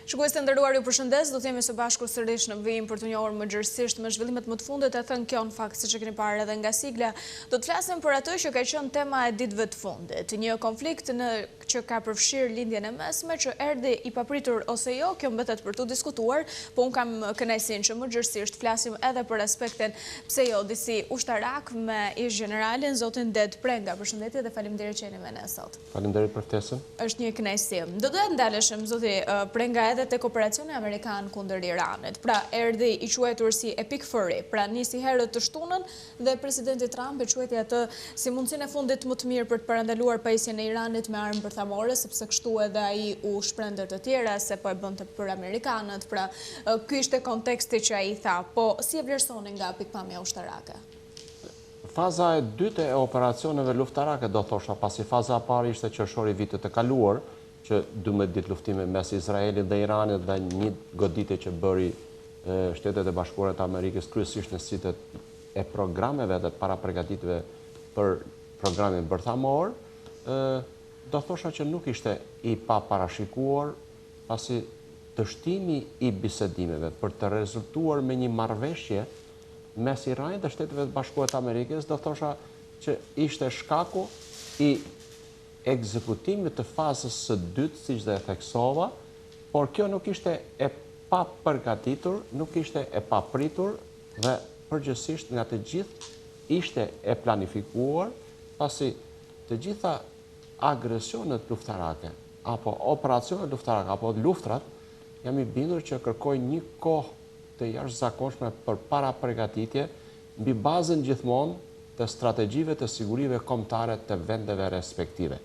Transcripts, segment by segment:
Shikues të nderuar, ju përshëndes, do të jemi së bashku sërish në vijim për të njohur më gjërësisht me zhvillimet më të fundit, e thënë kjo në fakt siç e keni parë edhe nga sigla. Do të flasim për atë që ka qenë tema e ditëve të fundit, një konflikt që ka përfshirë lindjen e mesme, që erdhi i papritur ose jo, kjo mbetet për të diskutuar, po unë kam kënaqësinë që më gjërësisht flasim edhe për aspektin pse jo disi ushtarak me ish generalin zotin Det Prenga. Përshëndetje dhe faleminderit që jeni me ne sot. Faleminderit për ftesën. Është një kënaqësi. Do të ndaleshim zoti Prenga edhe tek operacioni amerikan kundër Iranit. Pra erdhi i quajtur si Epic Fury, pra nisi herët të shtunën dhe presidenti Trump e quajti atë si mundësinë e fundit më të mirë për të parandaluar pajisjen e Iranit me armë bërthamore, sepse kështu edhe ai u shprehën të tjera se po e bënte për amerikanët. Pra ky ishte konteksti që ai tha, po si e vlerësoni nga pikpamja ushtarake? Faza e dytë e operacioneve luftarake, do thosha, pasi faza e parë ishte qershori vitit të kaluar, që 12 ditë luftime mes Izraelit dhe Iranit dhe një goditje që bëri Shtetet e Bashkuara të Amerikës kryesisht në sitet e programeve dhe para përgatitjeve për programin bërthamor, do thosha që nuk ishte i paparashikuar, pasi dështimi i bisedimeve për të rezultuar me një marrëveshje mes Iranit dhe Shteteve të Bashkuara të Amerikës, do thosha që ishte shkaku i ekzekutimit të fazës së dytë, siç dhe e theksova, por kjo nuk ishte e papërgatitur, nuk ishte e papritur dhe përgjithsisht nga të gjithë ishte e planifikuar, pasi të gjitha agresionet luftarake apo operacionet luftarake apo luftrat, jam i bindur që kërkojnë një kohë të jashtëzakonshme për para përgatitje mbi bazën gjithmonë të strategjive të sigurive kombëtare të vendeve respektive.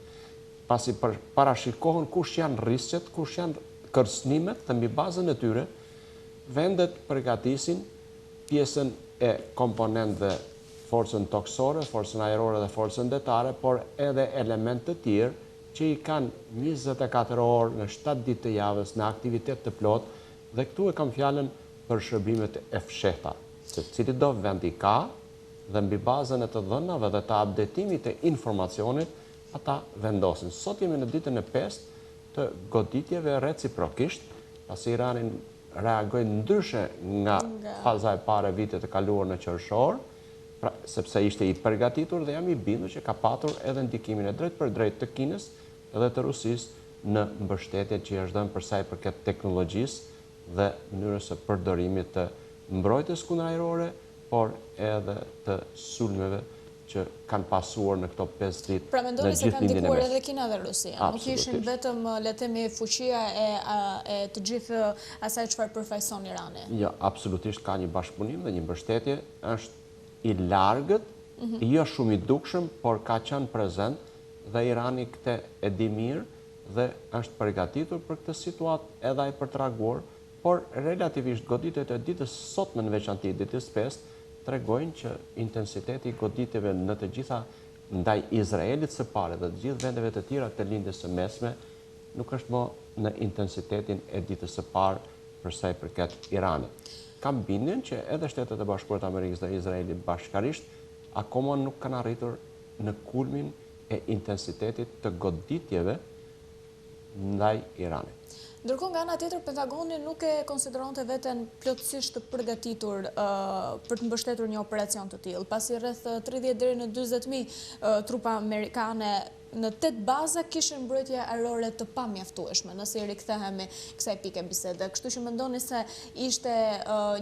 Pasi parashikohen kush janë rrisqet, kush janë kërcënimet dhe mbi bazën e tyre, vendet përgatisin pjesën e komponentëve forcën toksore, forcën ajrore dhe forcën detare, por edhe element të tjerë që i kanë 24 orë në 7 ditë të javës në aktivitet të plot, dhe këtu e kam fjalën për shërbimet e fshehta, se cili do vendi ka dhe mbi bazën e të dhënave dhe të updatimit të informacionit ata vendosin. Sot jemi në ditën e 5 të goditjeve reciprokisht, pasi Irani reagoi ndryshe nga faza e parë e vitit të kaluar në qershor, pra, sepse ishte i përgatitur dhe jam i bindur që ka patur edhe ndikimin e drejt për drejt të Kinës dhe të Rusisë në mbështetjet që i është dhënë për sa i përket teknologjisë dhe mënyrës së përdorimit të mbrojtjes kundërajrore, por edhe të sulmeve që kanë pasuar në këto 5 ditë. Pra mendoni se kanë ndikuar edhe Kina dhe Rusia, nuk ishin vetëm le të themi fuqia e të gjithë asaj çfarë përfaqëson Irani. Jo, absolutisht ka një bashkëpunim dhe një mbështetje, është i largët, jo shumë i dukshëm, por ka qenë prezent dhe Irani këtë e di mirë dhe është përgatitur për këtë situatë edhe ai për të reaguar, por relativisht goditjet e ditës sotme në veçantë ditës 5 tregojnë që intensiteti i goditjeve në të gjitha ndaj Izraelit së pari dhe të gjithë vendeve të tjera të lindjes së mesme nuk është më në intensitetin e ditës së parë për sa i përket Iranit. Kam bindjen që edhe Shtetet e Bashkuara të Amerikës dhe Izraeli bashkarisht akoma nuk kanë arritur në kulmin e intensitetit të goditjeve ndaj Iranit. Ndërkohë nga ana tjetër, Pentagoni nuk e konsideronte veten plotësisht të përgatitur për të mbështetur një operacion të tillë, pasi rreth 30 deri në 40.000 trupa amerikane në 8 baza kishin mbrojtje ajrore të pamjaftueshme, nëse i rikthehemi kësaj pike bisede. Kështu që mendoni se ishte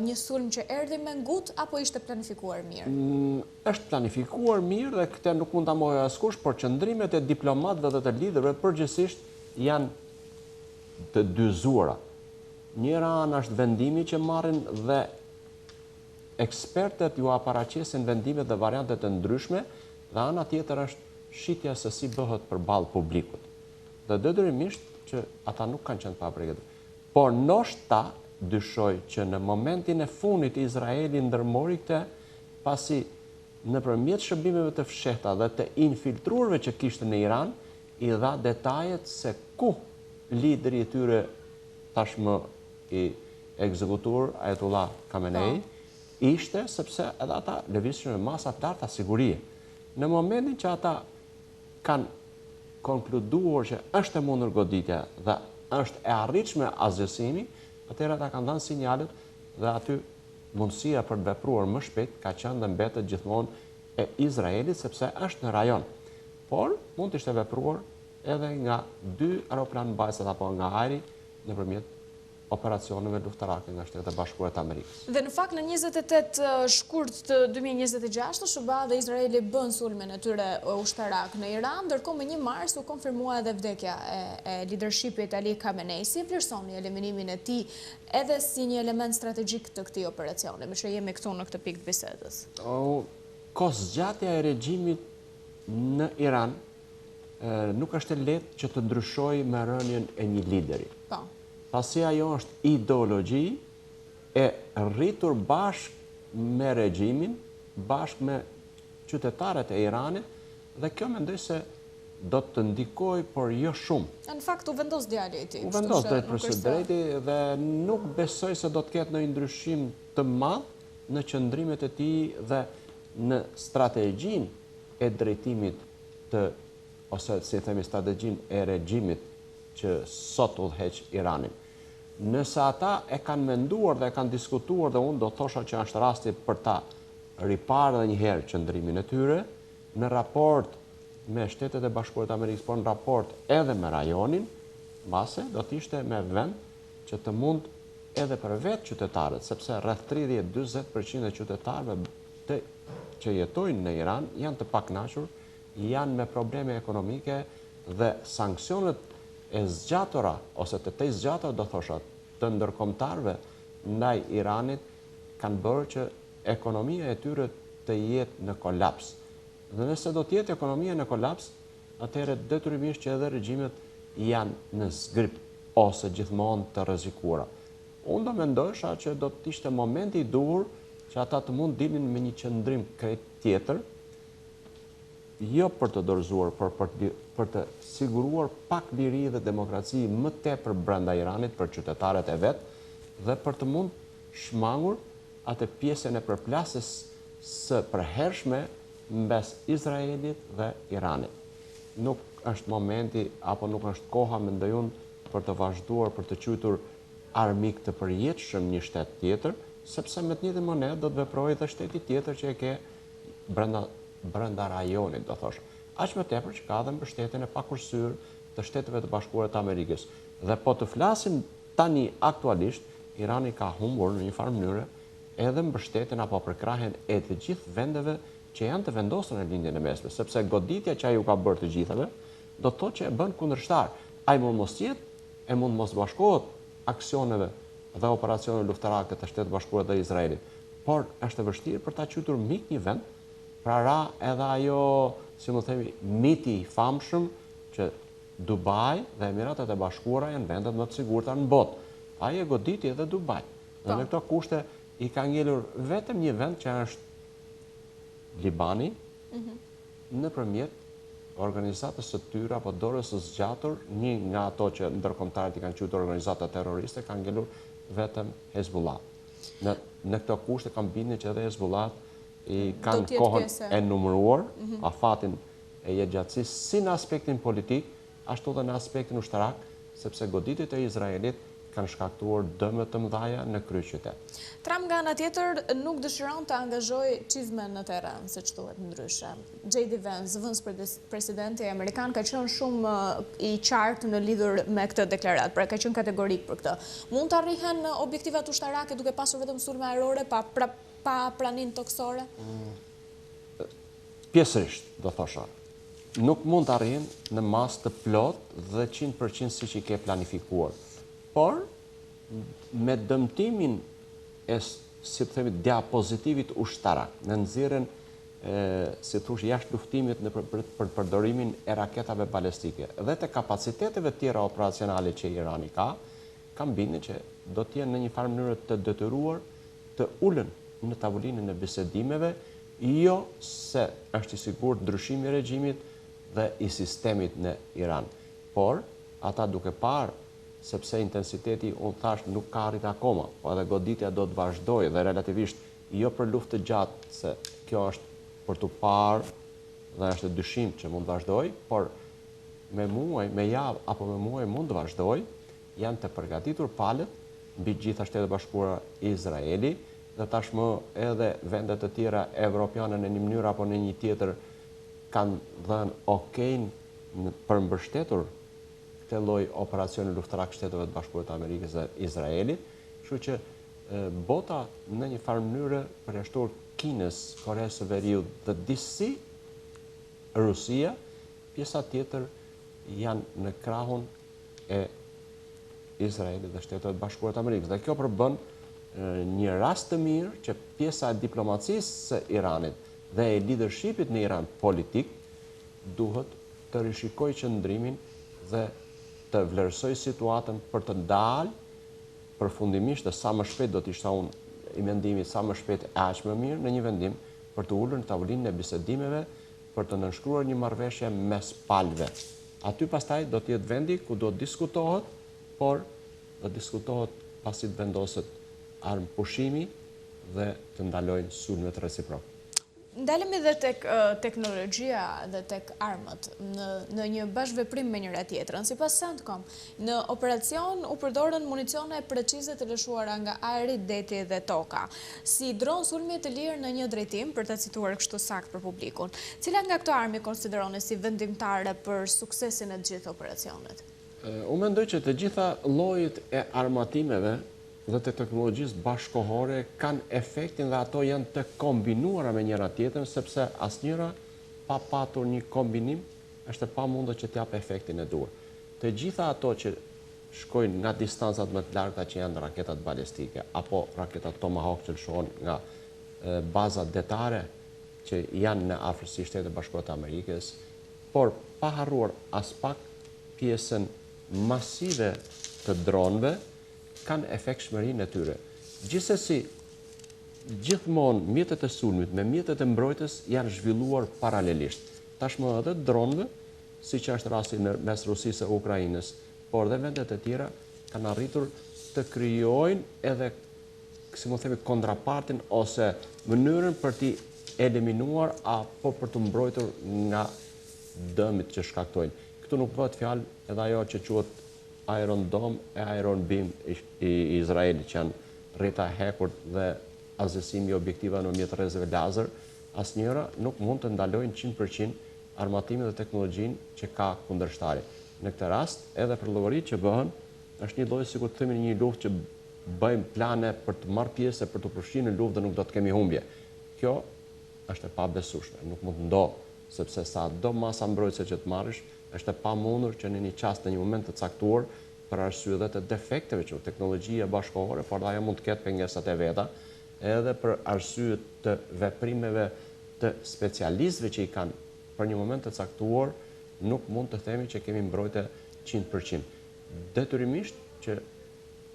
një sulm që erdhi me ngut apo ishte planifikuar mirë? Është planifikuar mirë dhe këtë nuk mund ta mohojë askush, por qëndrimet e diplomatëve dhe të liderëve përgjithsisht janë të dyzuara. Njëra anë është vendimi që marrin dhe ekspertët ju aparaqesin vendimet dhe variantet e ndryshme, dhe ana tjetër është shitja se si bëhet përballë publikut. Dhe detyrimisht që ata nuk kanë qenë pa përgatitur. Por ndoshta dyshoj që në momentin e fundit Izraeli ndërmori këtë, pasi nëpërmjet shërbimeve të fshehta dhe të infiltruarve që kishte në Iran, i dha detajet se ku lideri i tyre tashmë i ekzekutuar Ayatollah Khamenei ishte, sepse edhe ata lëvizshin me masa të larta sigurie. Në momentin që ata kanë konkluduar që është e mundur goditja dhe është e arritshme asgjësimi, atëherë ata kanë dhënë sinjalet dhe aty mundësia për të vepruar më shpejt ka qenë dhe mbetet gjithmonë e Izraelit, sepse është në rajon. Por mund të ishte vepruar edhe nga 2 aeroplan mbajtës apo nga ajri nëpërmjet operacioneve luftarake nga Shtetet e Bashkuara të Amerikës. Dhe në fakt në 28 shkurt të 2026, SBA dhe Izraeli bën sulmen e tyre ushtarak në Iran, ndërkohë me 1 mars u konfirmua edhe vdekja e leadershipit Ali Khamenei. Si vlerësoni eliminimin e tij edhe si një element strategjik të këtij operacioni, me që jemi këtu në këtë pikë të bisedës? Kohëzgjatja e regjimit në Iran nuk është e lehtë që të ndryshojë me rënien e një lideri. Po. Pasi ajo është ideologji e rritur bashkë me regjimin, bashkë me qytetarët e Iranit, dhe kjo mendoj se do të ndikoj, por jo shumë. Në fakt u vendos djali i tij. U vendos drejt për së drejti dhe nuk besoj se do të ketë ndonjë ndryshim të madh në qëndrimet e tij dhe në strategjinë e drejtimit ose si themi strategjinë e regjimit që sot udhëheq Iranin. Nëse ata e kanë menduar dhe e kanë diskutuar, dhe unë do thosha që është rasti për ta riparë edhe një herë qëndrimin e tyre në raport me Shtetet e Bashkuara të Amerikës, por në raport edhe me rajonin, mbase do të ishte me vend që të mund edhe për vetë qytetarët, sepse rreth 30-40% e qytetarëve që jetojnë në Iran janë të pakënaqur, janë me probleme ekonomike dhe sanksionet e zgjatura, ose të zgjatura do thosha, të ndërkombëtarëve ndaj Iranit kanë bërë që ekonomia e tyre të jetë në kolaps. Dhe nëse do të jetë ekonomia në kolaps, atëherë detyrimisht që edhe regjimet janë në zgrip ose gjithmonë të rrezikuara. Unë do mendojsha që do të ishte momenti i duhur që ata të mund dilnin me një qëndrim krejt tjetër, jo për të dorëzuar, por për të siguruar pak liri dhe demokraci më tepër brenda Iranit për qytetarët e vet dhe për të mund shmangur atë pjesën e përplasjes së përhershme mes Izraelit dhe Iranit. Nuk është momenti apo nuk është koha, mendoj unë, për të vazhduar për të quajtur armik të përjetshëm një shtet tjetër, sepse me të njëjtën monedë do të veprojë edhe shteti tjetër që e ke brenda rajonit, do thosh. Aq më tepër që ka dhe mbështetjen e pakursyer të Shteteve të Bashkuara të Amerikës. Dhe po të flasim tani aktualisht, Irani ka humbur në një farë mënyrë edhe mbështetjen apo përkrahjen e të gjithë vendeve që janë të vendosur në lindjen e mesme, sepse goditja që ai u ka bërë të gjithave, do të thotë që e bën kundërshtar. Ai mund mos jetë, e mund mos bashkohet aksioneve dhe operacione luftarake të Shtetit Bashkuar dhe Izraelit, por është e vështirë për ta quajtur mik një vend. Pra ra edhe ajo, si më themi, miti i famshëm që Dubai dhe Emiratet e Bashkuara janë vendet më të sigurta në botë. Ai e goditi edhe Dubai. Dhe në këto kushte i ka ngelur vetëm një vend që është Libani, nëpërmjet organizatës së tyre apo dorës së zgjatur, një nga ato që ndërkombëtarët i kanë quajtur organizata terroriste, ka ngelur vetëm Hezbollah. Në këto kushte kam bindje që edhe Hezbollah i kanë kohën e numëruar, afatin e jetëgjatësisë, si në aspektin politik, ashtu dhe në aspektin ushtarak, sepse goditjet e Izraelit kanë shkaktuar dëme të mëdha në kryeqytet. Trump nga ana tjetër nuk dëshiron të angazhojë çizmen në terren, siç thuhet ndryshe. J.D. Vance, vicepresidenti amerikan, ka qenë shumë i qartë në lidhur me këtë deklaratë, pra ka qenë kategorik për këtë. Mund të arrihen objektivat ushtarake duke pasur vetëm sulme ajrore pa pranin toksore? Pjesërisht, do thosha. Nuk mund të arrijnë në masë të plot dhe 100% siç i ke planifikuar. Por, me dëmtimin e, si të themi, diapozitivit ushtarak, në nxjerrjen, si thush, jashtë luftimit për përdorimin e raketave balestike dhe të kapaciteteve tjera operacionale që Irani ka, kam bindje që do të jenë në një farë mënyrë të detyruar të ulën në tavolinën e bisedimeve, jo se është i sigurt ndryshimi i regjimit dhe i sistemit në Iran. Por, ata duke parë, sepse intensiteti, unë thash, nuk ka arrit akoma, po edhe goditja do të vazhdojë dhe relativisht jo për luftë të gjatë, se kjo është për të parë dhe është dyshim që mund të vazhdojë, por me muaj, me javë apo me muaj mund të vazhdojë, janë të përgatitur palët mbi gjitha Shtetet Bashkuara Izraeli dhe tashmë edhe vendet të tjera evropiane në një mënyrë apo në një tjetër kanë dhënë okejn për mbështetur këtë lloj operacioni luftarak Shteteve të Bashkuara të Amerikës dhe Izraelit, kështu që bota në një farë mënyrë përjashtuar Kinës, Koreas së Veriut dhe disi Rusia, pjesa tjetër janë në krahun e Izraelit dhe Shtetet Bashkuara të Amerikës. Dhe kjo përbën një rast të mirë që pjesa e diplomacisë së Iranit dhe e leadershipit në Iran politik duhet të rishikoj qëndrimin dhe të vlerësoj situatën për të dalë përfundimisht dhe sa më shpejt do t'ishta unë i mendimit sa më shpejt e aq më mirë në një vendim për të ulur në tavolinën e bisedimeve për të nënshkruar një marrëveshje mes palëve. Aty pastaj do t'jetë vendi ku do të diskutohet, por do diskutohet pasi të vendoset armë pushimi dhe të ndalojnë sulmet reciprok. Ndalemi dhe tek teknologjia dhe tek armët në një bashkëveprim me njëra tjetrën. Sipas CENTCOM, në operacion u përdorën municione precize të lëshuara nga ajri, deti dhe toka, si dron sulmi të lirë në një drejtim, për të cituar kështu sakt për publikun. Cila nga këto armë konsideroni si vendimtare për suksesin e të gjithë operacionet? Unë mendoj që të gjitha llojet e armatimeve dhe të teknologjisë bashkohore kanë efektin dhe ato janë të kombinuara me njëra tjetrën, sepse asnjëra pa patur një kombinim është e pamundur që t'jap efektin e duhur. Të gjitha ato që shkojnë nga distancat më të larta që janë raketat balistike apo raketat Tomahawk që lëshohen nga bazat detare që janë në afërsi Shtetit Bashkuar të Amerikës, por pa harruar as pak pjesën masive të dronëve kanë efektshmërinë e tyre. Gjithsesi, gjithmonë mjetet e sulmit me mjetet e mbrojtjes janë zhvilluar paralelisht. Tashmë edhe dronëve, siç është rasti mes Rusisë e Ukrainës, por dhe vendet e tjera kanë arritur të krijojnë edhe, si më themi, kontrapartin ose mënyrën për t'i eliminuar apo për të mbrojtur nga dëmit që shkaktojnë. Këtu nuk bëhet fjalë edhe ajo që quhet Iron Dome e Iron Beam i Izraelit, që janë rrjeta e hekur dhe azësimi i objektivave në mjet rrezeve lazer, asnjëra nuk mund të ndalojnë 100% armatimin dhe teknologjinë që ka kundërshtari. Në këtë rast, edhe për llogaritë që bëhen, është një lloj sikur të themi një luftë që bëjmë plane për të marrë pjesë, për të përfshirë në luftë dhe nuk do të kemi humbje. Kjo është e pabesueshme, nuk mund të ndodhë, sepse sa do masa mbrojtëse që të marrësh, është e pamundur që në një çast në një moment të caktuar për arsye dhe të defekteve që teknologjia bashkëkohore, por ajo mund të ketë pengesat e veta, edhe për arsye të veprimeve të specialistëve që i kanë për një moment të caktuar, nuk mund të themi që kemi mbrojtje 100%. Detyrimisht që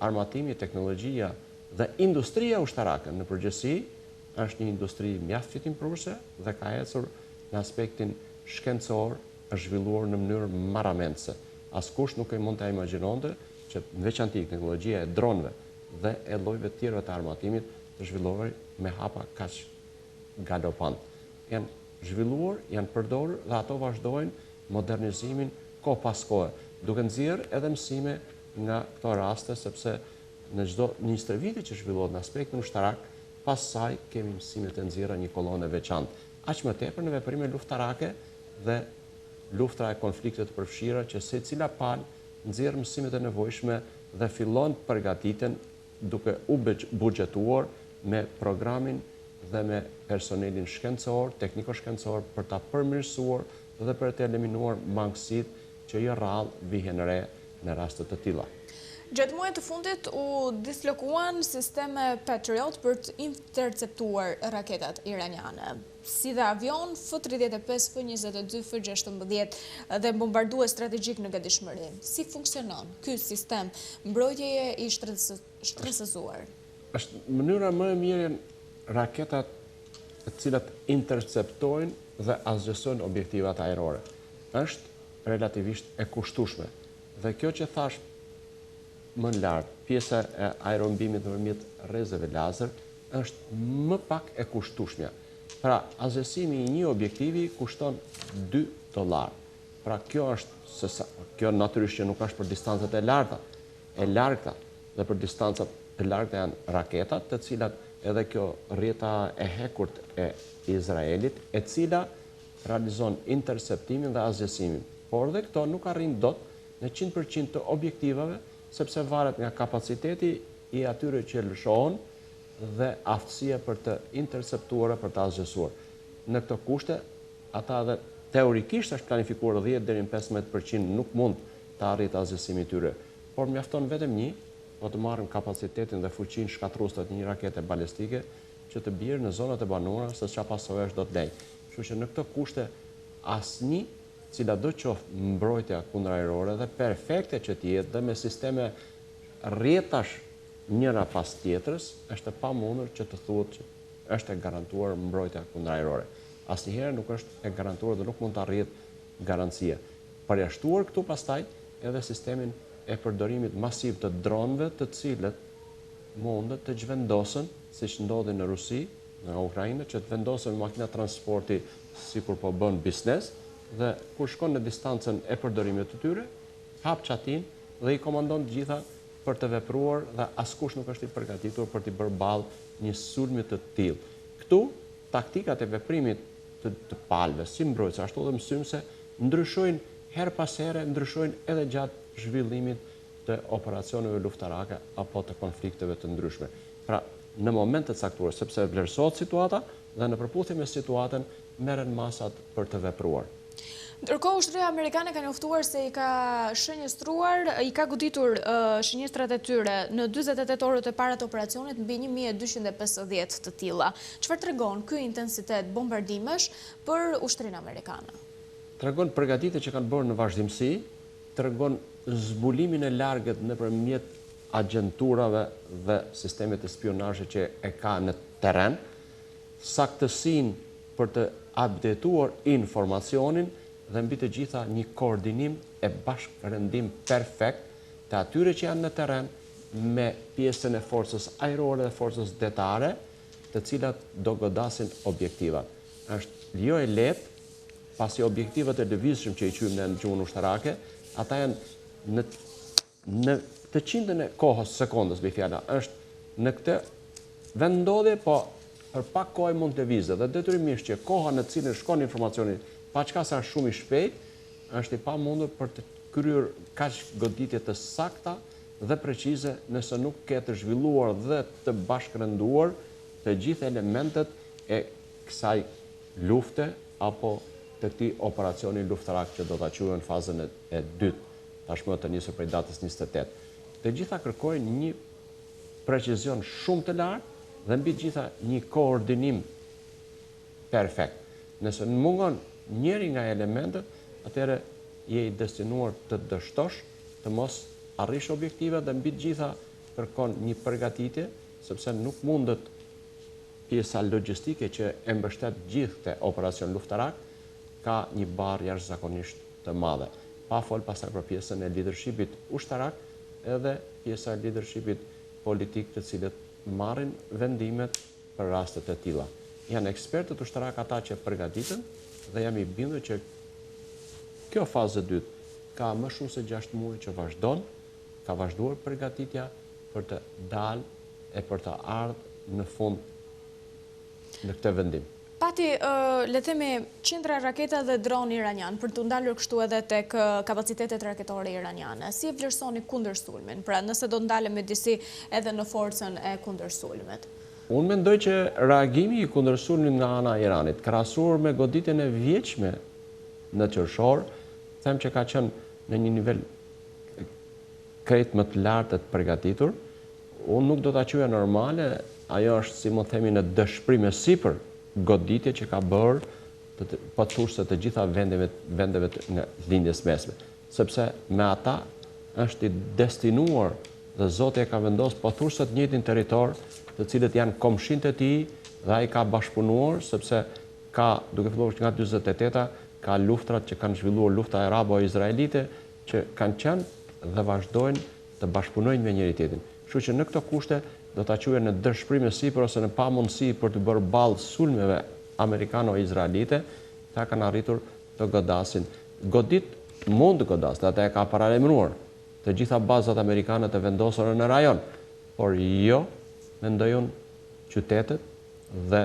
armatimi, teknologjia dhe industria ushtarake në përgjithësi është një industri mjaft fitimprurse dhe ka ecur në aspektin shkencor, është zhvilluar në mënyrë marramendse. Askush nuk e mund të imagjinonte që në veçanti teknologjia e dronëve dhe e llojeve të tjera të armatimit të zhvillohej me hapa kaq galopant. Janë zhvilluar, janë përdorur dhe ato vazhdojnë modernizimin kohë pas kohe, duke nxjerrë edhe mësime nga këto raste, sepse në çdo 20 vite që zhvillohet në aspektin ushtarak, pas saj kemi mësime të nxjerra një kolonë veçantë. Aq më tepër në veprime luftarake dhe luftra e konfliktet të përfshira që secila palë nxjerr mësimet e nevojshme dhe fillon përgatitjen duke u buxhetuar me programin dhe me personelin shkencor, tekniko-shkencor për ta përmirësuar dhe për të eliminuar mangësitë që i rrallë vihen re në raste të tilla. Gjatë muajit të fundit u dislokuan sisteme Patriot për të interceptuar raketat iraniane, si dhe avion F-35, F-22, F-16 dhe bombardues strategjik në gatishmëri. Si funksionon ky sistem mbrojtjeje i shtresëzuar? Është mënyra më e mirë raketat të cilat interceptojnë dhe asgjësojnë objektivat ajrore. Është relativisht e kushtueshme. Dhe kjo që thash më lart, pjesa e Iron Beamit nëpërmjet rrezeve lazer është më pak e kushtueshme. Pra, asgjësimi i një objektivi kushton $2. Pra, kjo natyrisht që nuk është për distancat e larta, e largta dhe për distanca të largta janë raketat, të cilat edhe kjo rrjeta e hekurt e Izraelit, e cila realizon interceptimin dhe asgjësimin. Por dhe këto nuk arrin dot në 100% të objektivave, sepse varet nga kapaciteti i atyre që lëshohen dhe aftësia për të interceptuar, për të asgjësuar. Në këto kushte, ata edhe teorikisht është planifikuar 10 deri në 15% nuk mund të arrit asgjësimin e tyre, por mjafton vetëm një, po të marrim kapacitetin dhe fuqinë shkatruese të një rakete balistike që të bjerë në zonat e banuara se çfarë pasohesh do të lej. Kështu që në këto kushte asnjë, cila do qoftë mbrojtja kundër ajrore dhe perfekte që të jetë dhe me sisteme rrjetash njëra pas tjetrës, është e pamundur që të thuhet që është e garantuar mbrojtja kundër ajrore. Asnjëherë nuk është e garantuar dhe nuk mund të arrihet garancia. Përjashtuar këtu pastaj edhe sistemin e përdorimit masiv të dronëve, të cilët mundet të zhvendosen, siç ndodhi në Rusi, në Ukrainë, që të vendosen me makina transporti sikur po bën biznes, dhe kur shkon në distancën e përdorimit të tyre, hap çatin dhe i komandon të gjitha për të vepruar dhe askush nuk është i përgatitur për të bërë ballë një sulmi të tillë. Këtu taktikat e veprimit të palëve, si mbrojtëse, ashtu edhe mësymse, ndryshojnë her pas here, ndryshojnë edhe gjatë zhvillimit të operacioneve luftarake apo të konflikteve të ndryshme. Pra, në moment të caktuar, sepse vlerësohet situata dhe në përputhje me situatën merren masat për të vepruar. Ndërkohë, ushtria amerikane ka njoftuar se i ka shënjestruar, i ka goditur shënjestrat e tyre në 48 orët e para të operacionit mbi 1250 të tilla. Çfarë tregon ky intensitet bombardimesh për ushtrinë amerikane? Tregon përgatitjet që kanë bërë në vazhdimsi, tregon zbulimin e largët nëpërmjet agjenturave dhe sistemet të spionazhit që e ka në terren, saktësinë për të updateuar informacionin dhe mbi të gjitha një koordinim e bashkërëndim perfekt të atyre që janë në terren me pjesën e forcës ajrore dhe forcës detare, të cilat do godasin objektivat. Është jo e lehtë, pasi objektivat e lëvizshëm që i quajmë në gjuhën ushtarake, ata janë në të qindën e kohës sekondës, me fjala, është në këtë vendodhje, po për pak kohë mund të lëvizë dhe detyrimisht që koha në të cilën shkon informacioni, paçka sa shumë i shpejt, është i pamundur për të kryer kaq goditje të sakta dhe precize nëse nuk ke të zhvilluar dhe të bashkërënduar të gjithë elementet e kësaj lufte apo të këtij operacioni luftarak që do ta quajmë në fazën e dytë, tashmë të nisur prej datës 28. Të gjitha kërkojnë një precizion shumë të lartë dhe mbi të gjitha një koordinim perfekt. Nëse mungon njëri nga elementet, atëherë je i destinuar të dështosh, të mos arrish objektive dhe mbi të gjitha kërkon një përgatitje, sepse nuk mundet pjesa logjistike që e mbështet gjithë këtë operacion luftarak, ka një barë jashtëzakonisht të madhe. Pa fol pastaj për pjesën e leadershipit ushtarak, edhe pjesa e leadershipit politik të cilët marrin vendimet për rastet e tilla. Janë ekspertët ushtarak ata që përgatiten dhe jam i bindur që kjo fazë e dytë ka më shumë se 6 muaj që vazhdon, ka vazhduar përgatitja për të dalë e për të ardhur në fund në këtë vendim. Pati, le themi, qindra raketa dhe dron iranian për të ndalur kështu edhe tek kapacitetet raketore iraniane. Si e vlerësoni kundërsulmin? Pra, nëse do ndalemi disi edhe në forcën e kundërsulmit. Unë mendoj që reagimi i kundërsulmit nga ana e Iranit, krahasuar me goditjen e vjeçme në qershor, them që ka qenë në një nivel krejt më të lartë të përgatitur. Unë nuk do ta quaja normale, ajo është, si mund themi, në dëshpërim e sipër goditje që ka bërë pothuajse të gjitha vendeve nga lindjes mesme, sepse me ata është i destinuar dhe Zoti e ka vendosur pothuajse të njëjtin territor, të cilët janë komshinët e tij dhe ai ka bashkëpunuar, sepse ka, duke filluar nga 48-a, ka luftrat që kanë zhvilluar, lufta arabo-izraelite, që kanë qenë dhe vazhdojnë të bashkëpunojnë me njëri tjetrin. Kështu që në këto kushte do ta quajë në dëshpërim e sipër ose në pamundësi për të bërë ballë sulmeve amerikano-izraelite, ata kanë arritur të godasin. Godit mund të godas, ata e ka paralajmëruar, të gjitha bazat amerikane të vendosura në rajon, por jo, mendoj unë, qytetet dhe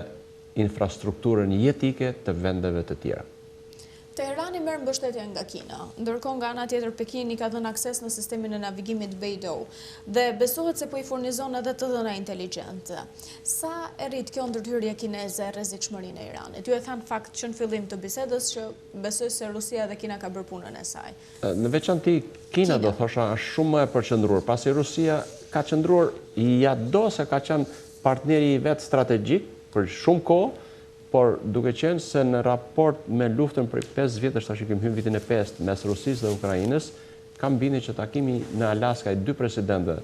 infrastrukturën jetike të vendeve të tjera. Teherani merr mbështetje nga Kina, ndërkohë nga ana tjetër Pekini ka dhënë akses në sistemin e navigimit Beidou dhe besohet se po i furnizon edhe të dhëna inteligjente. Sa e rrit kjo ndërhyrje kineze rrezikshmërinë e Iranit? Ju e thanë fakt që në fillim të bisedës që besoj se Rusia dhe Kina ka bërë punën e saj. Në veçanti Kina do thosha është shumë më e përqendruar, pasi Rusia ka qëndruar do se ka qenë partneri i vet strategjik për shumë kohë, por duke qenë se në raport me luftën për 5 vjetësh, tash kemi hyrë vitin e 5 mes Rusisë dhe Ukrainës, kam bindje që takimi në Alaska i 2 presidentëve,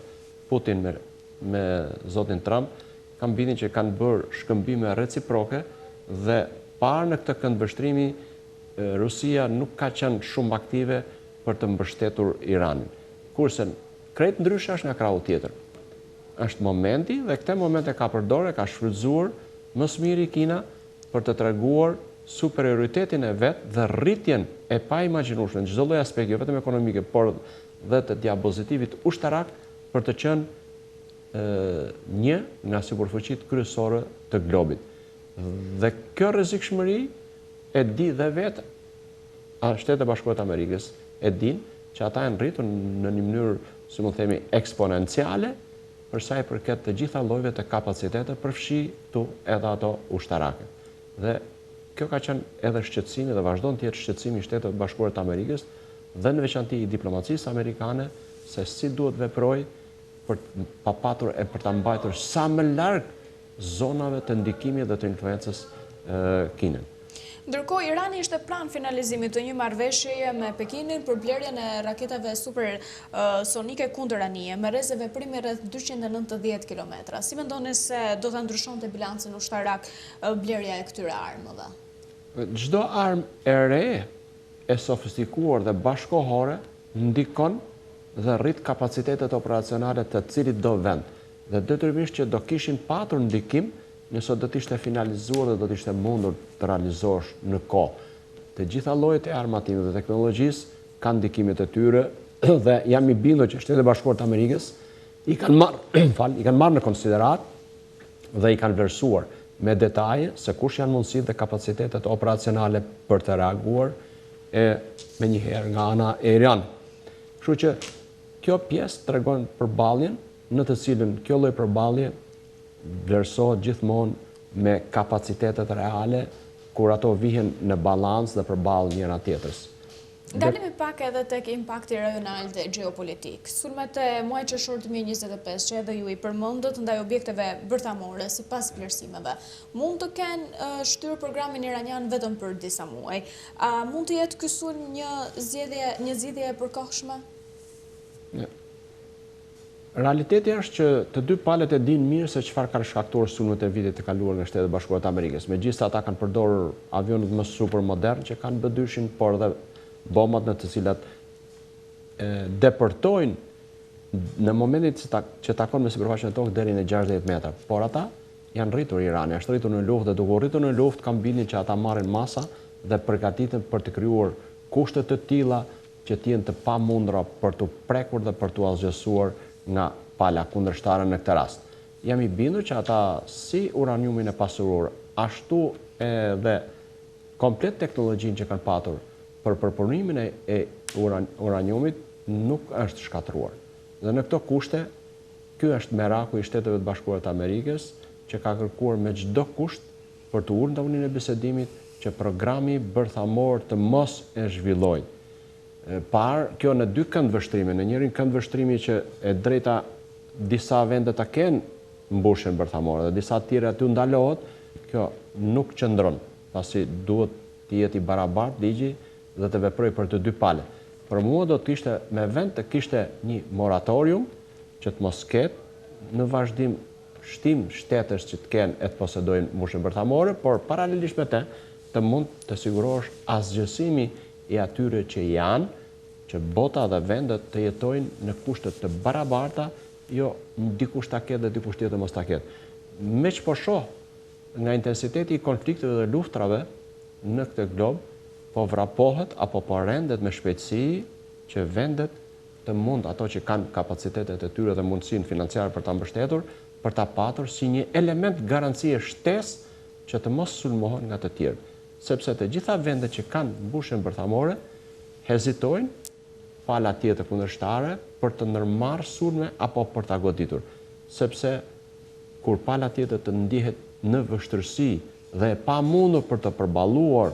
Putin me zotin Trump, kam bindje që kanë bërë shkëmbime reciproke dhe parë në këtë këndvështrimi Rusia nuk ka qenë shumë aktive për të mbështetur Iranin. Kurse krejt ndryshe është nga krahu tjetër. Është momenti dhe këtë momente ka përdorur, ka shfrytzuar më së miri Kina për të treguar superioritetin e vetë dhe rritjen e pa imagjinueshme në çdo lloj aspekti, jo vetëm ekonomike, por dhe të diapozitivit ushtarak për të qenë një nga superfuqitë kryesore të globit. Dhe kjo rrezikshmëri e di dhe vetë Shtetet e Bashkuara të Amerikës e din që ata janë rritur në një mënyrë, si mund themi, eksponenciale për sa i përket të gjitha llojeve të kapacitete, përfshi këtu edhe ato ushtarake. Dhe kjo ka qenë edhe shqetësimi dhe vazhdon të jetë shqetësimi i Shtetit Bashkuar të Amerikës dhe në veçanti i diplomacisë amerikane se si duhet veproj për pa patur e për ta mbajtur sa më larg zonave të ndikimit dhe të influencës Kinën. Ndërkohë, Irani ishte pranë finalizimit të një marrëveshjeje me Pekinin për blerjen e raketave supersonike kundër anije, me rrezë veprimi rreth 290 kilometra. Si mendoni se do ta ndryshonte bilancin ushtarak blerja e këtyre armëve? Çdo armë e re, e sofistikuar dhe bashkohore ndikon dhe rrit kapacitetet operacionale të cilit do vend. Dhe detyrimisht që do kishin patur ndikim nëse do të ishte finalizuar dhe do të ishte mundur të realizohesh në kohë. Të gjitha llojet e armatimit dhe teknologjisë kanë ndikimet e tyre dhe jam i bindur që Shtetet e Bashkuara të Amerikës i kanë marrë në konsiderat dhe i kanë vlerësuar me detaje se kush janë mundësitë dhe kapacitetet operacionale për të reaguar menjëherë nga ana e Iranit. Kështu që kjo pjesë tregon përballjen në të cilën kjo lloj përballje vlerësohet gjithmonë me kapacitetet reale kur ato vihen në balans dhe përballë njëra tjetrës. Dalemi pak edhe tek impakti rajonal dhe gjeopolitik. Sulmet e muajit qershor 2025 që edhe ju i përmendët ndaj objekteve bërthamore sipas vlerësimeve, mund të kenë shtyrë programin iranian vetëm për disa muaj. A mund të jetë ky sulm një zgjidhje e përkohshme? Realiteti është që të dy palët e din mirë se çfarë kanë shkaktuar sulmet e vitit të kaluar nga Shtetet e Bashkuara të Amerikës. Megjithëse ata kanë përdorur avionët më super modern që kanë B-2-shin, por edhe bombat në të cilat depërtojnë në momentin që takon me sipërfaqen e tokës deri në 60 metra. Por ata janë rritur Irani, është rritur në luftë dhe duke rritur në luftë kam bindjen që ata marrin masa dhe përgatiten për të krijuar kushte të tilla që të jenë të pamundura për të prekur dhe për të asgjësuar nga pala kundërshtare në këtë rast. Jam i bindur që ata si uraniumin e pasuruar, ashtu edhe komplet teknologjinë që kanë patur për përpunimin e uraniumit nuk është shkatruar. Dhe në këto kushte, ky është meraku i Shteteve të Bashkuara të Amerikës që ka kërkuar me çdo kusht për të ulur në tavullin e bisedimit që programi bërthamor të mos e zhvillojë. Kjo në dy këndvështrime, në njërin këndvështrimi që e drejta disa vende ta kenë mbushjen bërthamore dhe disa tjera aty ndalohet, kjo nuk qëndron, pasi duhet të jetë i barabartë ligji dhe të veprojë për të dy palët. Për mua do të kishte me vend të kishte një moratorium që të mos ketë në vazhdim shtim shtetësh që të kenë e të posedojnë mbushjen bërthamore, por paralelisht me të mund të sigurosh asgjësimi i atyre që janë, që bota dhe vendet të jetojnë në kushtet të barabarta, jo dikush ta ketë dhe dikush tjetër mos ta ketë. Me që po shoh nga intensiteti i konflikteve dhe luftrave në këtë glob, po vrapohet apo po rendet me shpejtësi që vendet të mund ato që kanë kapacitetet e tyre dhe mundësinë financiare për ta mbështetur, për ta patur si një element garancie shtesë që të mos sulmohen nga të tjerë. Sepse të gjitha vendet që kanë mbushjen bërthamore hezitojnë pala tjetër kundërshtare për të ndërmarrë sulme apo për ta goditur. Sepse kur pala tjetër të ndihet në vështirësi dhe e pamundur për të përballuar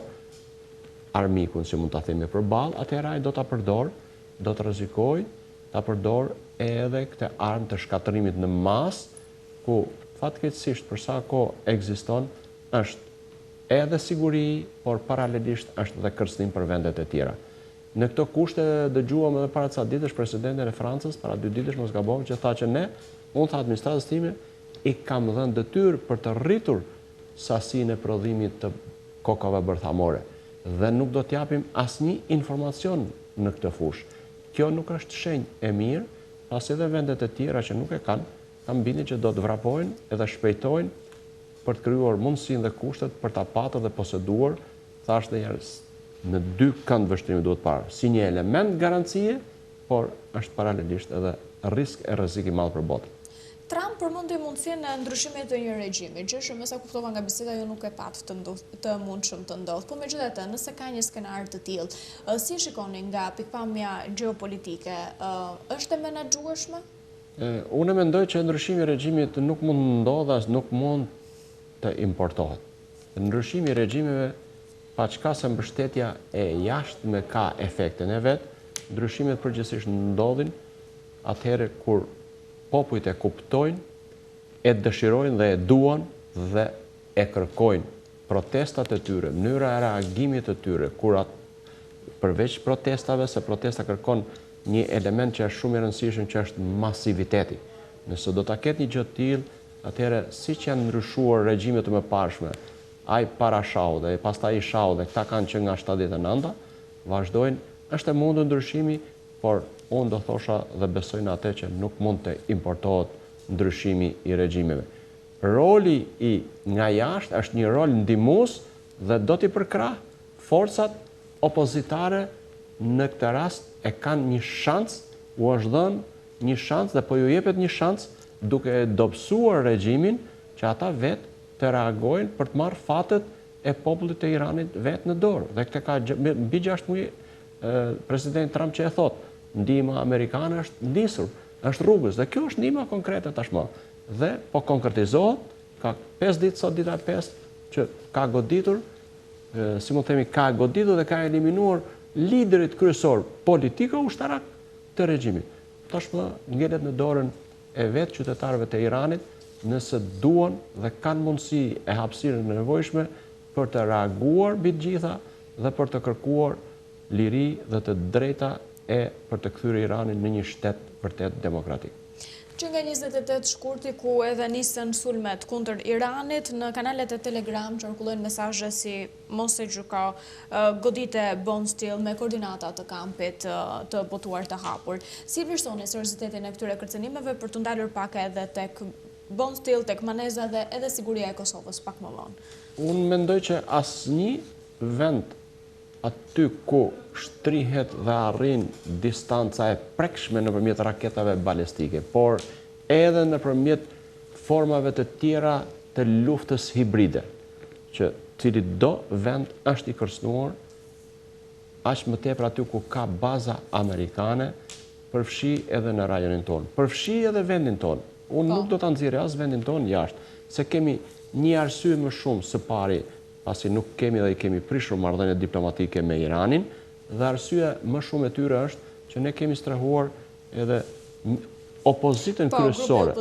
armikun, si mund ta themi përballë, atëherë ai do ta përdor, do të rrezikojë ta përdor edhe këtë armë të shkatërimit në masë, ku fatkeqësisht për sa kohë ekziston, është edhe siguri, por paralelisht është edhe kërcënim për vendet e tjera. Në këto kushte dëgjuam edhe para ca ditësh presidentin e Francës, para 2 ditësh mos gaboj, që tha që unë tha administratës time, i kam dhënë detyrë për të rritur sasinë e prodhimit të kokave bërthamore dhe nuk do t'japim asnjë informacion në këtë fushë. Kjo nuk është shenjë e mirë, pas edhe vendet e tjera që nuk e kanë bindje që do të vrapojnë edhe shpejtojnë për të krijuar mundësinë dhe kushtet për ta patur dhe poseduar, thashë dhe në 2 kënd vështrimi duhet parë, si një element garancie, por është paralelisht edhe risk e rrezik i madh për botën. Trump përmendi mundësinë e ndryshimit të një regjimi, gjë që mesa kuptova nga biseda jo nuk e pat të mundshëm të ndodhë. Po megjithatë, nëse ka një skenar të tillë, si shikoni nga pikpamja gjeopolitike, është e menaxhueshme? Unë mendoj që ndryshimi i regjimit nuk mund të ndodhë as nuk mund të importohet. Ndryshimi i regjimeve, paçka se mbështetja e jashtme ka efektin e vet, ndryshimet përgjithsisht ndodhin atëherë kur popujt e kuptojnë, e dëshirojnë dhe e duan dhe e kërkojnë protestat e tyre, mënyra e reagimit të tyre, kur përveç protestave, se protesta kërkon një element që është shumë i rëndësishëm, që është masiviteti. Nëse do ta ketë një gjë të tillë, atëherë siç janë ndryshuar regjimet e mëparshme, ai para shau dhe pastaj i shau dhe këta kanë që nga 79-a, vazhdojnë, është e mundur ndryshimi, por unë do thosha dhe besoj në atë që nuk mund të importohet ndryshimi i regjimeve. Roli i nga jashtë është një rol ndihmues dhe do t'i përkrah forcat opozitare në këtë rast e kanë një shans, u është dhënë një shans dhe po ju jepet një shans duke dobësuar regjimin që ata vetë të reagojnë për të marrë fatet e popullit të Iranit vetë në dorë. Dhe këtë ka mbi 6 muaj presidenti Trump që e thotë, ndihma amerikane është nisur, është rrugës dhe kjo është ndihma konkrete tashmë. Dhe po konkretizohet, ka 5 ditë sot dita 5 që ka goditur, si mund themi ka goditur dhe ka eliminuar liderit kryesor politik o ushtarak të regjimit. Tashmë ngelet në dorën e vetë qytetarëve të Iranit nëse duan dhe kanë mundësi e hapësirën e nevojshme për të reaguar mbi të gjitha dhe për të kërkuar liri dhe të drejta e për të kthyer Iranin në një shtet vërtet demokratik. Që nga 28 shkurti ku edhe nisën sulmet kundër Iranit, në kanalet e Telegram qarkullojnë mesazhe si mos e gjyko, godite Bond Steel me koordinata të kampit të botuar të hapur. Si vlerësoni seriozitetin e këtyre kërcënimeve për të ndalur pak edhe tek Bond Steel, tek Maneza dhe edhe siguria e Kosovës pak më vonë? Unë mendoj që asnjë vend aty ku shtrihet dhe arrin distanca e prekshme nëpërmjet raketave balistike, por edhe nëpërmjet formave të tjera të luftës hibride, që cili do vend është i kërcënuar, aq më tepër aty ku ka baza amerikane, përfshi edhe në rajonin tonë, përfshi edhe vendin tonë. Unë nuk do ta nxjerrë as vendin tonë jashtë, se kemi një arsye më shumë së pari, pasi nuk kemi dhe i kemi prishur marrëdhënie diplomatike me Iranin, dhe arsyeja më shumë e tyre është që ne kemi strahuar edhe opozitën kryesore,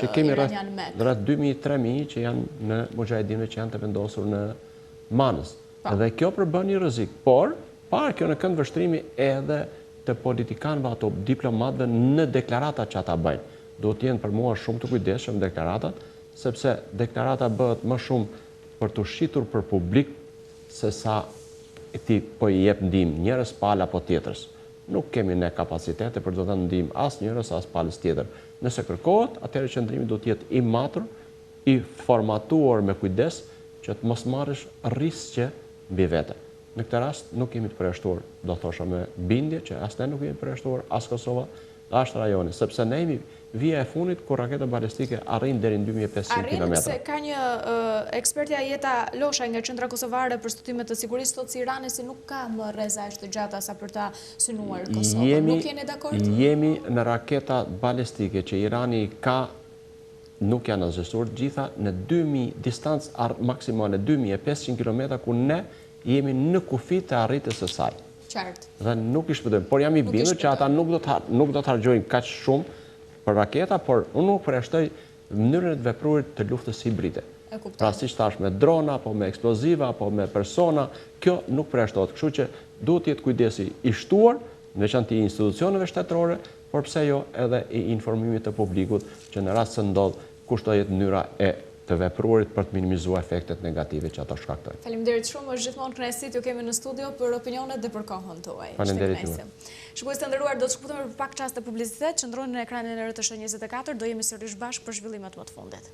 që kemi rreth 2.000-3.000 që janë në mujahedinët që janë të vendosur në Manës. Dhe kjo përbën një rrezik, por parë kjo në kënd vështrimi edhe të politikanëve ato diplomatëve në deklaratat që ata bëjnë. Duhet të jenë për mua shumë të kujdesshëm deklaratat, sepse deklarata bëhet më shumë për të shitur për publik se sa ti po i jep ndihmë njërës palë apo tjetrës. Nuk kemi ne kapacitete për të dhënë ndihmë as njërës as palës tjetër. Nëse kërkohet, atëherë qëndrimi do të jetë i matur, i formatuar me kujdes që të mos marrësh riskje mbi vete. në këtë rast nuk jemi të përjashtuar, do thosha me bindje që as ne nuk jemi përjashtuar, as Kosova, as rajoni, sepse ne jemi vija e fundit kur raketa balistike arrin deri në 2500 km. Arrin se ka një ekspertja Jeta Losha nga Qendra Kosovare për studimet të sigurisë, thotë se Irani si nuk ka më rreza të gjata sa për ta synuar Kosovën. Nuk jeni dakord? Jemi në raketa balistike që Irani ka, nuk janë zgjestuar gjitha në 2000 distancë maksimale 2500 km ku ne jemi në kufi të arritjes së saj. Qartë. Dhe nuk i shpëtojmë, por jam i bindur që ata nuk do të harxojnë kaq shumë për raketa, por unë nuk përjashtoj mënyrën e vepruarit të luftës hibride. Pra siç thash me drona, apo me eksploziva, apo me persona, kjo nuk përjashtohet. Kështu që duhet të jetë kujdesi i shtuar, në veçantë i institucioneve shtetërore, por pse jo edhe i informimit të publikut, që në rast se ndodh kush do jetë mënyra e të vepruarit për të minimizuar efektet negative që ato shkaktojnë. Faleminderit shumë, është gjithmonë kënaqësi t'ju kemi në studio për opinionet dhe për kohën tuaj. Faleminderit juve. Shikues të nderuar, do të shkputemi për pak çaste publicitet, qëndroni në ekranin e RTSH 24, do jemi sërish bashkë për zhvillimet më të fundit.